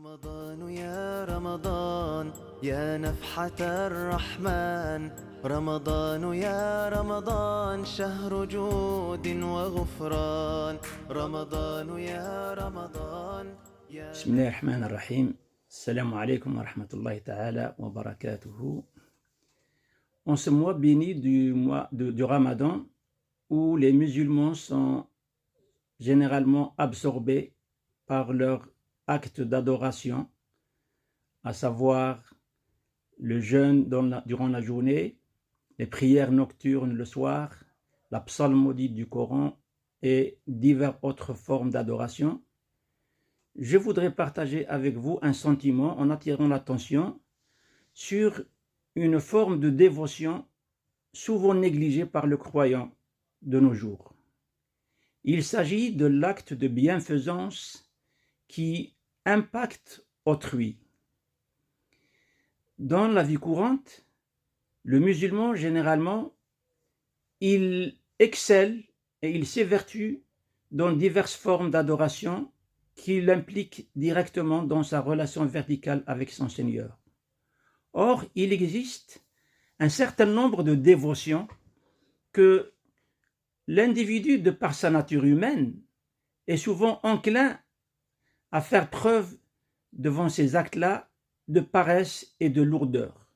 رمضان يا رمضان يا نفحة الرحمن رمضان يا رمضان شهر جود وغفران رمضان يا رمضان يا بسم الله الرحمن الرحيم. Assalamu alaikum wa rahmatullahi ta'ala wa barakatuhu. En ce mois béni du Ramadan, où les musulmans sont généralement absorbés par leur acte d'adoration, à savoir le jeûne durant la journée, les prières nocturnes le soir, la psalmodie du Coran et diverses autres formes d'adoration, je voudrais partager avec vous un sentiment en attirant l'attention sur une forme de dévotion souvent négligée par le croyant de nos jours. Il s'agit de l'acte de bienfaisance qui impacte autrui. Dans la vie courante, le musulman, généralement, il excelle et il s'évertue dans diverses formes d'adoration qui l'impliquent directement dans sa relation verticale avec son Seigneur. Or, il existe un certain nombre de dévotions que l'individu, de par sa nature humaine, est souvent enclin à faire preuve devant ces actes-là de paresse et de lourdeur.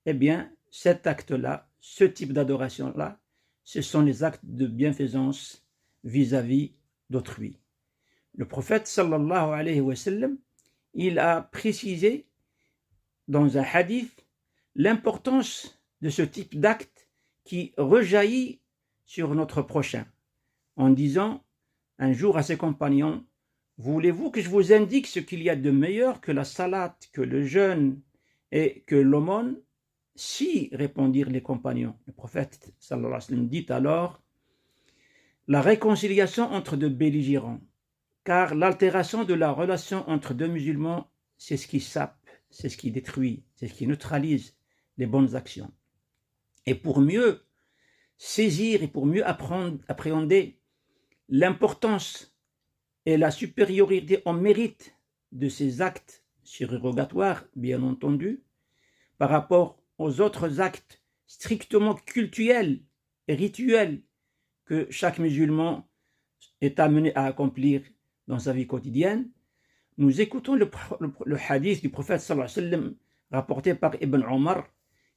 Eh bien, cet acte-là, ce type d'adoration-là, ce sont les actes de bienfaisance vis-à-vis d'autrui. Le prophète sallallahu alayhi wa sallam, il a précisé dans un hadith l'importance de ce type d'acte qui rejaillit sur notre prochain, en disant un jour à ses compagnons: voulez-vous que je vous indique ce qu'il y a de meilleur que la salate, que le jeûne et que l'aumône? Si, répondirent les compagnons. Le prophète sallallahu alayhi wa sallam dit alors: la réconciliation entre deux belligérants, car l'altération de la relation entre deux musulmans, c'est ce qui sape, c'est ce qui détruit, c'est ce qui neutralise les bonnes actions. Et pour mieux saisir et pour mieux appréhender l'importance et la supériorité en mérite de ces actes surérogatoires, bien entendu, par rapport aux autres actes strictement cultuels et rituels que chaque musulman est amené à accomplir dans sa vie quotidienne, nous écoutons le hadith du prophète sallallahu alayhi wa sallam rapporté par Ibn Omar,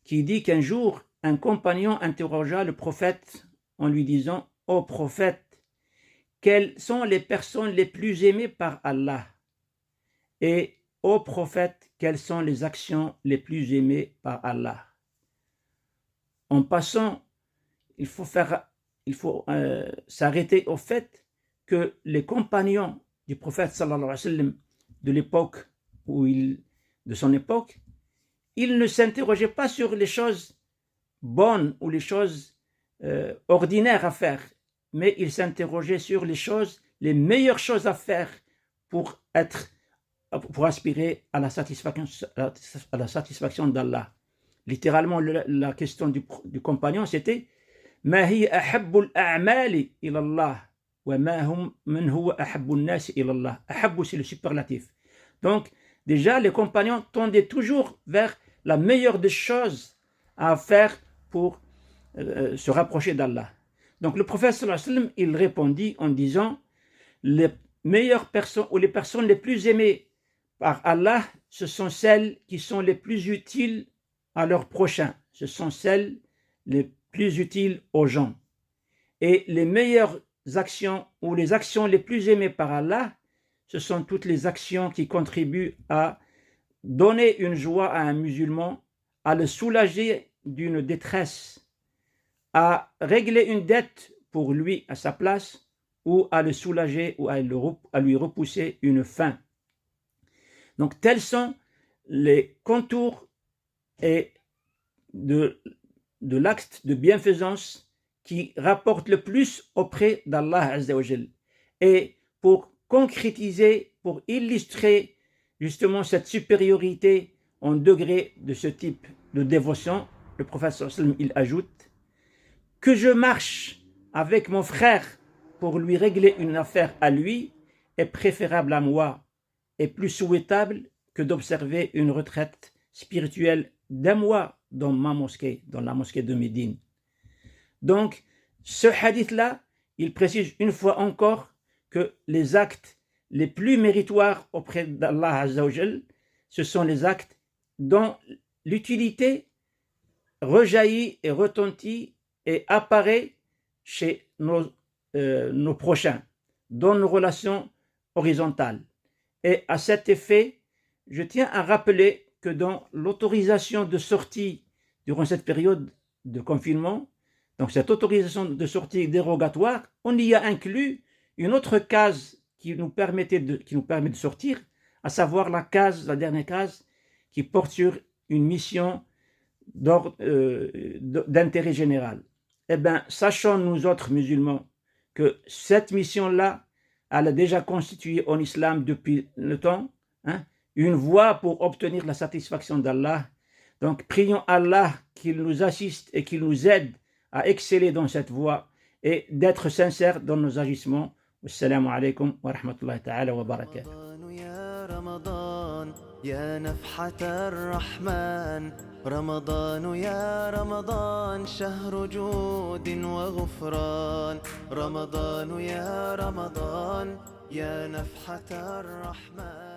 qui dit qu'un jour, un compagnon interrogea le prophète en lui disant: ô prophète, quelles sont les personnes les plus aimées par Allah? Et ô prophète, quelles sont les actions les plus aimées par Allah? En passant, il faut s'arrêter au fait que les compagnons du prophète sallallahu alayhi wa sallam de l'époque de son époque, ils ne s'interrogeaient pas sur les choses bonnes ou les choses ordinaires à faire, mais ils s'interrogeaient sur les meilleures choses à faire pour aspirer à la satisfaction d'Allah. Littéralement, la question du compagnon, c'était: Ma hiya ahabbul a'mali ila Allah wa man huwa ahabbun nas ila Allah. Ahabbu, c'est le superlatif. Donc, déjà, les compagnons tendaient toujours vers la meilleure des choses à faire pour se rapprocher d'Allah. Donc, le prophète sallallahu alayhi wa sallam, il répondit en disant: les meilleures personnes ou les personnes les plus aimées par Allah, ce sont celles qui sont les plus utiles à leur prochain. Ce sont celles les plus utiles aux gens. Et les meilleures actions ou les actions les plus aimées par Allah, ce sont toutes les actions qui contribuent à donner une joie à un musulman, à le soulager d'une détresse, à régler une dette pour lui à sa place, ou à le soulager ou à lui repousser une faim. Donc tels sont les contours et de l'acte de bienfaisance qui rapporte le plus auprès d'Allah Azza wa Jal. Et pour concrétiser, pour illustrer justement cette supériorité en degré de ce type de dévotion, le prophète sallallahu alayhi wa sallam, il ajoute: que je marche avec mon frère pour lui régler une affaire à lui est préférable à moi est plus souhaitable que d'observer une retraite spirituelle d'un mois dans ma mosquée, dans la mosquée de Médine. Donc, ce hadith-là, il précise une fois encore que les actes les plus méritoires auprès d'Allah Azza wa Jal, ce sont les actes dont l'utilité rejaillit et retentit et apparaît chez nos prochains, dans nos relations horizontales. Et à cet effet, je tiens à rappeler que dans l'autorisation de sortie durant cette période de confinement, donc cette autorisation de sortie dérogatoire, on y a inclus une autre case qui nous permet de sortir, à savoir la dernière case, qui porte sur une mission d'intérêt général. Eh bien, sachons nous autres musulmans que cette mission-là, elle a déjà constitué en islam depuis le temps, une voie pour obtenir la satisfaction d'Allah. Donc, prions Allah qu'il nous assiste et qu'il nous aide à exceller dans cette voie et d'être sincères dans nos agissements. Wassalamu alaikum wa rahmatullahi ta'ala wa barakatuh. يا رمضان يا نفحة الرحمن رمضان يا رمضان شهر جود وغفران رمضان يا رمضان يا نفحة الرحمن